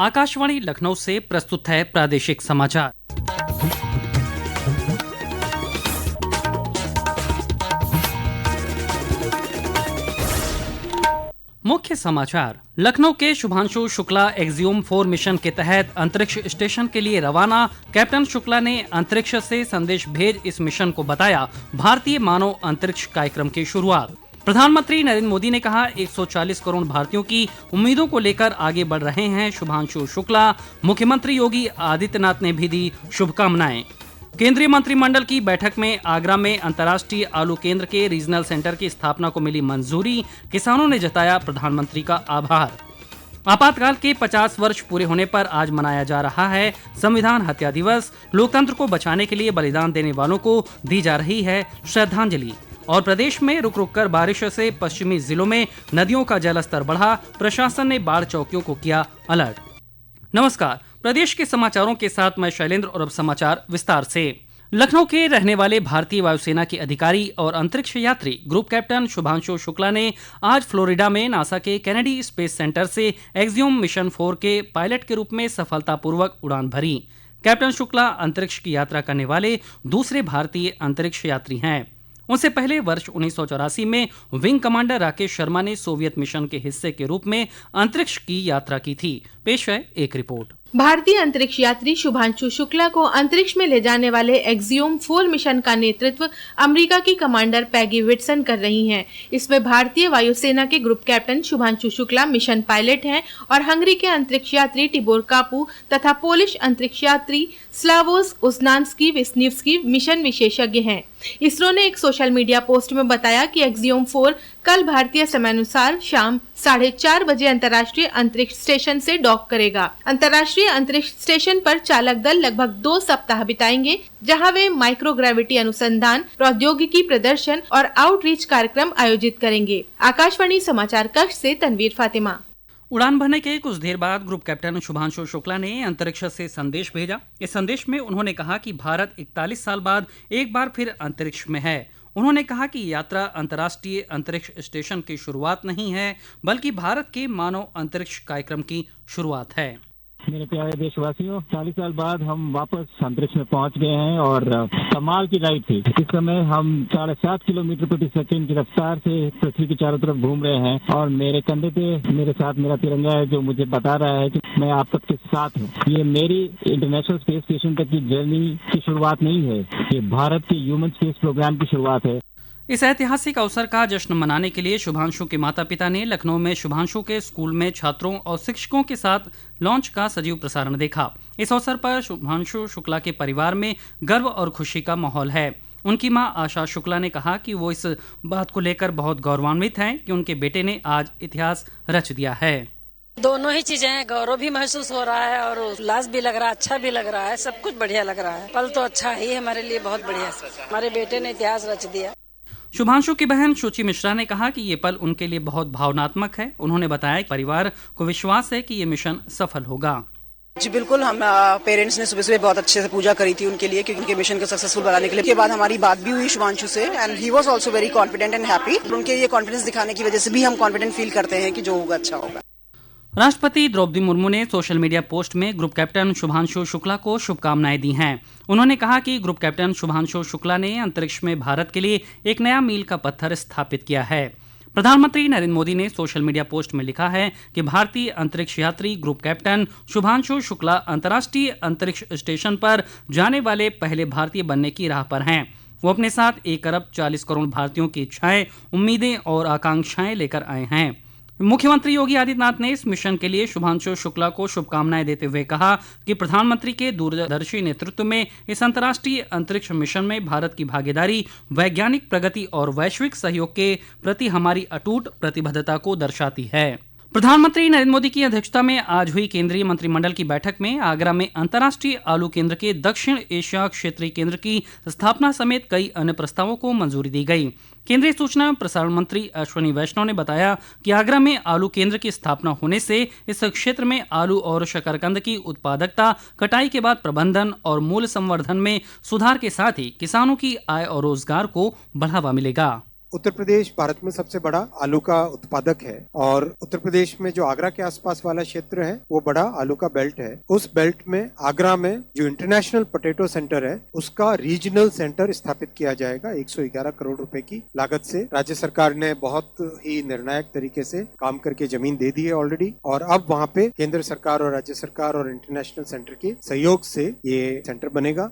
आकाशवाणी लखनऊ से प्रस्तुत है प्रादेशिक समाचार। मुख्य समाचार। लखनऊ के शुभांशु शुक्ला एक्सियोम 4 मिशन के तहत अंतरिक्ष स्टेशन के लिए रवाना। कैप्टन शुक्ला ने अंतरिक्ष से संदेश भेज इस मिशन को बताया भारतीय मानव अंतरिक्ष कार्यक्रम की शुरुआत। प्रधानमंत्री नरेंद्र मोदी ने कहा 140 करोड़ भारतीयों की उम्मीदों को लेकर आगे बढ़ रहे हैं शुभांशु शुक्ला। मुख्यमंत्री योगी आदित्यनाथ ने भी दी शुभकामनाएं। केंद्रीय मंत्रिमंडल की बैठक में आगरा में अंतर्राष्ट्रीय आलू केंद्र के रीजनल सेंटर की स्थापना को मिली मंजूरी। किसानों ने जताया प्रधानमंत्री का आभार। आपातकाल के 50 वर्ष पूरे होने पर आज मनाया जा रहा है संविधान हत्या दिवस। लोकतंत्र को बचाने के लिए बलिदान देने वालों को दी जा रही है श्रद्धांजलि। और प्रदेश में रुक रुक कर बारिश से पश्चिमी जिलों में नदियों का जलस्तर बढ़ा। प्रशासन ने बाढ़ चौकियों को किया अलर्ट। नमस्कार, प्रदेश के समाचारों के साथ मैं शैलेंद्र और अब समाचार विस्तार से। लखनऊ के रहने वाले भारतीय वायुसेना के अधिकारी और अंतरिक्ष यात्री ग्रुप कैप्टन शुभांशु शुक्ला ने आज फ्लोरिडा में नासा के केनेडी स्पेस सेंटर से एक्सियोम मिशन 4 के पायलट के रूप में सफलतापूर्वक उड़ान भरी। कैप्टन शुक्ला अंतरिक्ष की यात्रा करने वाले दूसरे भारतीय अंतरिक्ष यात्री हैं। उनसे पहले वर्ष 1984 में विंग कमांडर राकेश शर्मा ने सोवियत मिशन के हिस्से के रूप में अंतरिक्ष की यात्रा की थी। पेश है एक रिपोर्ट। भारतीय अंतरिक्ष यात्री शुभांशु शुक्ला को अंतरिक्ष में ले जाने वाले एक्सियोम 4 मिशन का नेतृत्व अमेरिका की कमांडर पैगी विटसन कर रही हैं। इसमें भारतीय वायुसेना के group captain Shubhanshu Shukla mission pilot हैं और हंगरी के अंतरिक्ष यात्री टिबोर कापू तथा पोलिश अंतरिक्ष यात्री स्लावोस उज्नान्स्की विस्निवस्की मिशन विशेषज्ञ हैं। इसरो ने एक सोशल मीडिया पोस्ट में बताया कि एक्सियोम 4 कल भारतीय समयानुसार शाम 4:30 बजे अंतर्राष्ट्रीय अंतरिक्ष स्टेशन से डॉक करेगा। अंतर्राष्ट्रीय अंतरिक्ष स्टेशन पर चालक दल लगभग 2 सप्ताह बिताएंगे, जहां वे माइक्रोग्रेविटी अनुसंधान, प्रौद्योगिकी प्रदर्शन और आउटरीच कार्यक्रम आयोजित करेंगे। आकाशवाणी समाचार कक्ष से तनवीर फातिमा। उड़ान भरने के कुछ देर बाद ग्रुप कैप्टन शुभांशु शुक्ला ने अंतरिक्ष से संदेश भेजा। इस संदेश में उन्होंने कहा कि भारत 41 साल बाद एक बार फिर अंतरिक्ष में है। उन्होंने कहा कि यात्रा अंतर्राष्ट्रीय अंतरिक्ष स्टेशन की शुरुआत नहीं है, बल्कि भारत के मानव अंतरिक्ष कार्यक्रम की शुरुआत है। मेरे प्यारे देशवासियों, 40 साल बाद हम वापस अंतरिक्ष में पहुंच गए हैं और कमाल की राइड थी। इस समय हम 7.5 किलोमीटर प्रति सेकंड की रफ्तार से पृथ्वी के चारों तरफ घूम रहे हैं और मेरे कंधे पे मेरे साथ मेरा तिरंगा है, जो मुझे बता रहा है कि मैं आप सबके साथ हूँ। ये मेरी इंटरनेशनल स्पेस स्टेशन तक की जर्नी की शुरुआत नहीं है, ये भारत के ह्यूमन स्पेस प्रोग्राम की शुरुआत है। इस ऐतिहासिक अवसर का जश्न मनाने के लिए शुभांशु के माता पिता ने लखनऊ में शुभांशु के स्कूल में छात्रों और शिक्षकों के साथ लॉन्च का सजीव प्रसारण देखा। इस अवसर पर शुभांशु शुक्ला के परिवार में गर्व और खुशी का माहौल है। उनकी मां आशा शुक्ला ने कहा कि वो इस बात को लेकर बहुत गौरवान्वित हैं कि उनके बेटे ने आज इतिहास रच दिया है। दोनों ही चीजें हैं, गौरव भी महसूस हो रहा है और उल्लास भी लग रहा है, अच्छा भी लग रहा है, सब कुछ बढ़िया लग रहा है। पल तो अच्छा ही हमारे लिए, बहुत बढ़िया। हमारे बेटे ने इतिहास रच दिया। शुभांशु की बहन शुचि मिश्रा ने कहा कि ये पल उनके लिए बहुत भावनात्मक है। उन्होंने बताया कि परिवार को विश्वास है कि ये मिशन सफल होगा। जी बिल्कुल, हम पेरेंट्स ने सुबह सुबह बहुत अच्छे से पूजा करी थी उनके लिए, क्योंकि उनके मिशन को सक्सेसफुल बनाने के लिए। उसके बाद हमारी बात भी हुई शुभांशु से and he was also very confident and happy. उनके ये कॉन्फिडेंस दिखाने की वजह से भी हम कॉन्फिडेंट फील करते हैं कि जो होगा अच्छा होगा। राष्ट्रपति द्रौपदी मुर्मू ने सोशल मीडिया पोस्ट में ग्रुप कैप्टन शुभांशु शुक्ला को शुभकामनाएं दी हैं। उन्होंने कहा कि ग्रुप कैप्टन शुभांशु शुक्ला ने अंतरिक्ष में भारत के लिए एक नया मील का पत्थर स्थापित किया है। प्रधानमंत्री नरेंद्र मोदी ने सोशल मीडिया पोस्ट में लिखा है कि भारतीय अंतरिक्ष यात्री ग्रुप कैप्टन शुभांशु शुक्ला अंतर्राष्ट्रीय अंतरिक्ष स्टेशन पर जाने वाले पहले भारतीय बनने की राह पर हैं। वो अपने साथ 1 अरब 40 करोड़ भारतीयों की इच्छाएं, उम्मीदें और आकांक्षाएं लेकर आए हैं। मुख्यमंत्री योगी आदित्यनाथ ने इस मिशन के लिए शुभांशु शुक्ला को शुभकामनाएं देते हुए कहा कि प्रधानमंत्री के दूरदर्शी नेतृत्व में इस अंतर्राष्ट्रीय अंतरिक्ष मिशन में भारत की भागीदारी वैज्ञानिक प्रगति और वैश्विक सहयोग के प्रति हमारी अटूट प्रतिबद्धता को दर्शाती है। प्रधानमंत्री नरेंद्र मोदी की अध्यक्षता में आज हुई केंद्रीय मंत्रिमंडल की बैठक में आगरा में अंतर्राष्ट्रीय आलू केंद्र के दक्षिण एशिया क्षेत्रीय केंद्र की स्थापना समेत कई अन्य प्रस्तावों को मंजूरी दी गई। केंद्रीय सूचना एवं प्रसारण मंत्री अश्विनी वैष्णव ने बताया कि आगरा में आलू केंद्र की स्थापना होने से इस क्षेत्र में आलू और शकरकंद की उत्पादकता, कटाई के बाद प्रबंधन और मूल्य संवर्धन में सुधार के साथ ही किसानों की आय और रोजगार को बढ़ावा मिलेगा। उत्तर प्रदेश भारत में सबसे बड़ा आलू का उत्पादक है और उत्तर प्रदेश में जो आगरा के आसपास वाला क्षेत्र है वो बड़ा आलू का बेल्ट है। उस बेल्ट में आगरा में जो इंटरनेशनल पोटैटो सेंटर है उसका रीजनल सेंटर स्थापित किया जाएगा 111 करोड़ रुपए की लागत से। राज्य सरकार ने बहुत ही निर्णायक तरीके से काम करके जमीन दे दी है ऑलरेडी और अब वहाँ पे केंद्र सरकार और राज्य सरकार और इंटरनेशनल सेंटर के सहयोग से ये सेंटर बनेगा।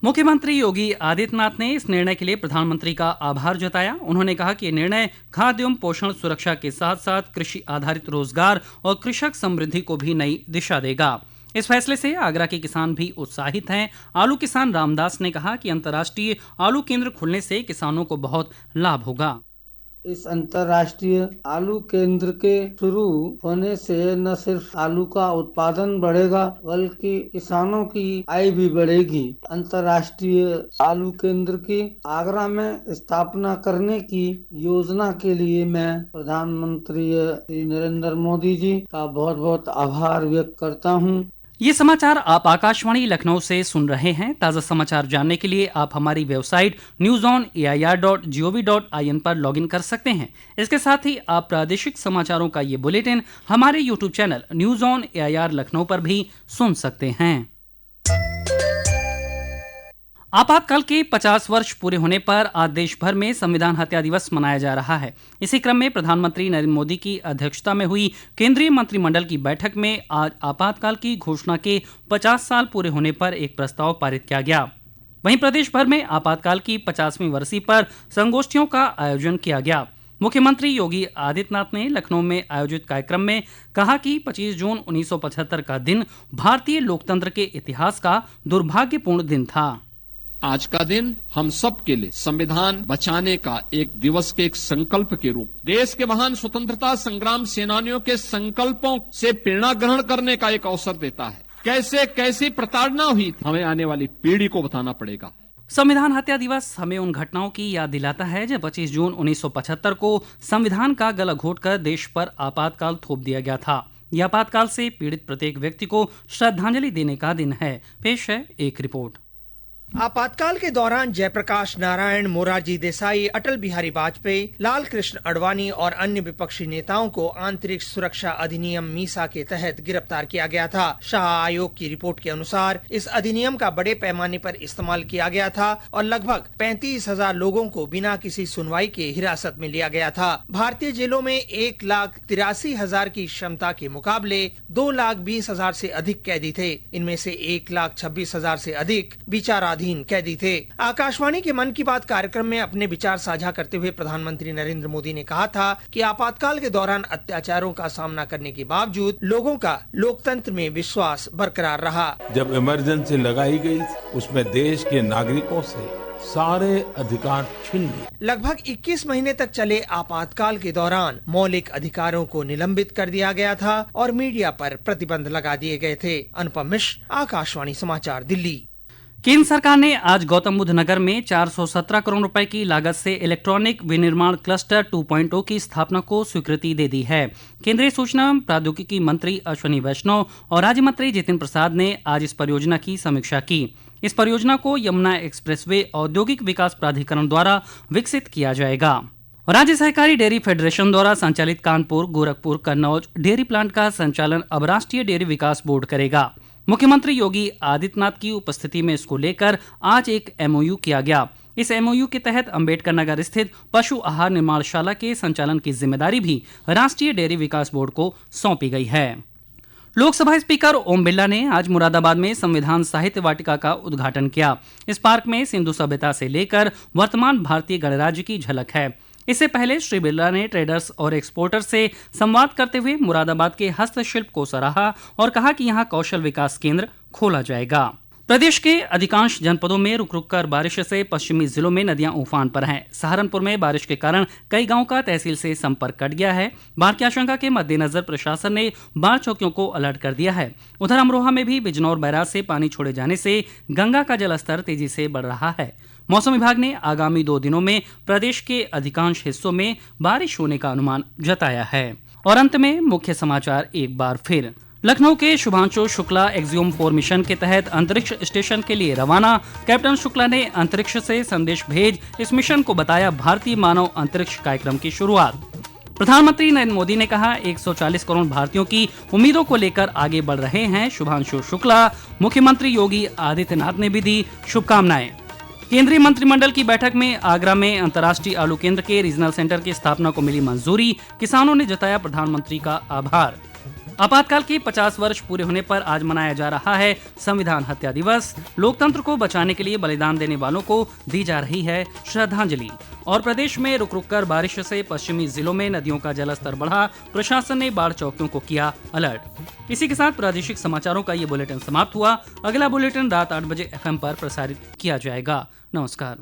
मुख्यमंत्री योगी आदित्यनाथ ने इस निर्णय के लिए प्रधानमंत्री का आभार जताया। उन्होंने कहा कि ये निर्णय खाद्य एवं पोषण सुरक्षा के साथ साथ कृषि आधारित रोजगार और कृषक समृद्धि को भी नई दिशा देगा। इस फैसले से आगरा के किसान भी उत्साहित हैं। आलू किसान रामदास ने कहा कि अंतर्राष्ट्रीय आलू केंद्र खुलने से किसानों को बहुत लाभ होगा। इस अंतर्राष्ट्रीय आलू केंद्र के शुरू होने से न सिर्फ आलू का उत्पादन बढ़ेगा बल्कि किसानों की आय भी बढ़ेगी। अंतर्राष्ट्रीय आलू केंद्र की आगरा में स्थापना करने की योजना के लिए मैं प्रधानमंत्री श्री नरेंद्र मोदी जी का बहुत बहुत आभार व्यक्त करता हूं। ये समाचार आप आकाशवाणी लखनऊ से सुन रहे हैं। ताज़ा समाचार जानने के लिए आप हमारी वेबसाइट newsonair.gov.in पर लॉगिन कर सकते हैं। इसके साथ ही आप प्रादेशिक समाचारों का ये बुलेटिन हमारे YouTube channel news on AIR Lucknow पर भी सुन सकते हैं। आपातकाल के 50 वर्ष पूरे होने पर आज देश भर में संविधान हत्या दिवस मनाया जा रहा है। इसी क्रम में प्रधानमंत्री नरेंद्र मोदी की अध्यक्षता में हुई केंद्रीय मंत्रिमंडल की बैठक में आज आपातकाल की घोषणा के 50 साल पूरे होने पर एक प्रस्ताव पारित किया गया। वहीं प्रदेश भर में आपातकाल की 50वीं वर्षी पर संगोष्ठियों का आयोजन किया गया। मुख्यमंत्री योगी आदित्यनाथ ने लखनऊ में आयोजित कार्यक्रम में कहा कि 25 जून 1975 का दिन भारतीय लोकतंत्र के इतिहास का दुर्भाग्यपूर्ण दिन था। आज का दिन हम सब के लिए संविधान बचाने का एक दिवस के एक संकल्प के रूप देश के महान स्वतंत्रता संग्राम सेनानियों के संकल्पों से प्रेरणा ग्रहण करने का एक अवसर देता है। कैसे कैसी प्रताड़ना हुई हमें आने वाली पीढ़ी को बताना पड़ेगा। संविधान हत्या दिवस हमें उन घटनाओं की याद दिलाता है जब 25 जून 1975 को संविधान का गला घोटकर देश पर आपातकाल थोप दिया गया था। यह आपातकाल से पीड़ित प्रत्येक व्यक्ति को श्रद्धांजलि देने का दिन है। पेश है एक रिपोर्ट। आपातकाल के दौरान जयप्रकाश नारायण, मोरारजी देसाई, अटल बिहारी वाजपेयी, लाल कृष्ण अडवाणी और अन्य विपक्षी नेताओं को आंतरिक सुरक्षा अधिनियम मीसा के तहत गिरफ्तार किया गया था। शाह आयोग की रिपोर्ट के अनुसार इस अधिनियम का बड़े पैमाने पर इस्तेमाल किया गया था और लगभग 35,000 लोगों को बिना किसी सुनवाई के हिरासत में लिया गया था। भारतीय जेलों में 1,83,000 की क्षमता के मुकाबले 2,20,000 से अधिक कैदी थे। इनमें से 1,26,000 से अधिक विचाराधीन कैदी थे। आकाशवाणी के मन की बात कार्यक्रम में अपने विचार साझा करते हुए प्रधानमंत्री नरेंद्र मोदी ने कहा था कि आपातकाल के दौरान अत्याचारों का सामना करने के बावजूद लोगों का लोकतंत्र में विश्वास बरकरार रहा। जब इमरजेंसी लगाई गई उसमें देश के नागरिकों से सारे अधिकार छीन लिए। लगभग 21 महीने तक चले आपातकाल के दौरान मौलिक अधिकारों को निलंबित कर दिया गया था और मीडिया पर प्रतिबंध लगा दिए गए थे। अनुपम मिश्र, आकाशवाणी समाचार, दिल्ली। केंद्र सरकार ने आज गौतम बुद्ध नगर में 417 करोड़ रुपए की लागत से इलेक्ट्रॉनिक विनिर्माण क्लस्टर 2.0 की स्थापना को स्वीकृति दे दी है। केंद्रीय सूचना एवं प्रौद्योगिकी मंत्री अश्विनी वैष्णव और राज्य मंत्री जितिन प्रसाद ने आज इस परियोजना की समीक्षा की। इस परियोजना को यमुना एक्सप्रेसवे औद्योगिक विकास प्राधिकरण द्वारा विकसित किया जाएगा। राज्य सहकारी डेयरी फेडरेशन द्वारा संचालित कानपुर, गोरखपुर, कन्नौज डेयरी प्लांट का संचालन अब राष्ट्रीय डेयरी विकास बोर्ड करेगा। मुख्यमंत्री योगी आदित्यनाथ की उपस्थिति में इसको लेकर आज एक एमओयू किया गया। इस एमओयू के तहत अंबेडकर नगर स्थित पशु आहार निर्माणशाला के संचालन की जिम्मेदारी भी राष्ट्रीय डेयरी विकास बोर्ड को सौंपी गई है। लोकसभा स्पीकर ओम बिरला ने आज मुरादाबाद में संविधान साहित्य वाटिका का उद्घाटन किया। इस पार्क में सिंधु सभ्यता से लेकर वर्तमान भारतीय गणराज्य की झलक है। इससे पहले श्री बिरला ने ट्रेडर्स और एक्सपोर्टर्स से संवाद करते हुए मुरादाबाद के हस्तशिल्प को सराहा और कहा कि यहां कौशल विकास केंद्र खोला जाएगा। प्रदेश के अधिकांश जनपदों में रुक रुक कर बारिश से पश्चिमी जिलों में नदियां उफान पर हैं। सहारनपुर में बारिश के कारण कई गांवों का तहसील से संपर्क कट गया है। बाढ़ की आशंका के मद्देनजर प्रशासन ने बाढ़ चौकियों को अलर्ट कर दिया है। उधर अमरोहा में भी बिजनौर बैराज से पानी छोड़े जाने से गंगा का जलस्तर तेजी से बढ़ रहा है। मौसम विभाग ने आगामी 2 दिनों में प्रदेश के अधिकांश हिस्सों में बारिश होने का अनुमान जताया है। और अंत में मुख्य समाचार एक बार फिर। लखनऊ के शुभांशु शुक्ला एक्सियोम 4 मिशन के तहत अंतरिक्ष स्टेशन के लिए रवाना। कैप्टन शुक्ला ने अंतरिक्ष से संदेश भेज इस मिशन को बताया भारतीय मानव अंतरिक्ष कार्यक्रम की शुरुआत। प्रधानमंत्री नरेंद्र मोदी ने कहा 140 करोड़ भारतीयों की उम्मीदों को लेकर आगे बढ़ रहे हैं शुभांशु शुक्ला। मुख्यमंत्री योगी आदित्यनाथ ने भी दी शुभकामनाएं। केंद्रीय मंत्रिमंडल की बैठक में आगरा में अंतर्राष्ट्रीय आलू केंद्र के रीजनल सेंटर की स्थापना को मिली मंजूरी। किसानों ने जताया प्रधानमंत्री का आभार। आपातकाल के 50 वर्ष पूरे होने पर आज मनाया जा रहा है संविधान हत्या दिवस। लोकतंत्र को बचाने के लिए बलिदान देने वालों को दी जा रही है श्रद्धांजलि। और प्रदेश में रुक रुक कर बारिश से पश्चिमी जिलों में नदियों का जलस्तर बढ़ा। प्रशासन ने बाढ़ चौकियों को किया अलर्ट। इसी के साथ प्रादेशिक समाचारों का ये बुलेटिन समाप्त हुआ। अगला बुलेटिन रात 8 बजे FM पर प्रसारित किया जाएगा। नमस्कार।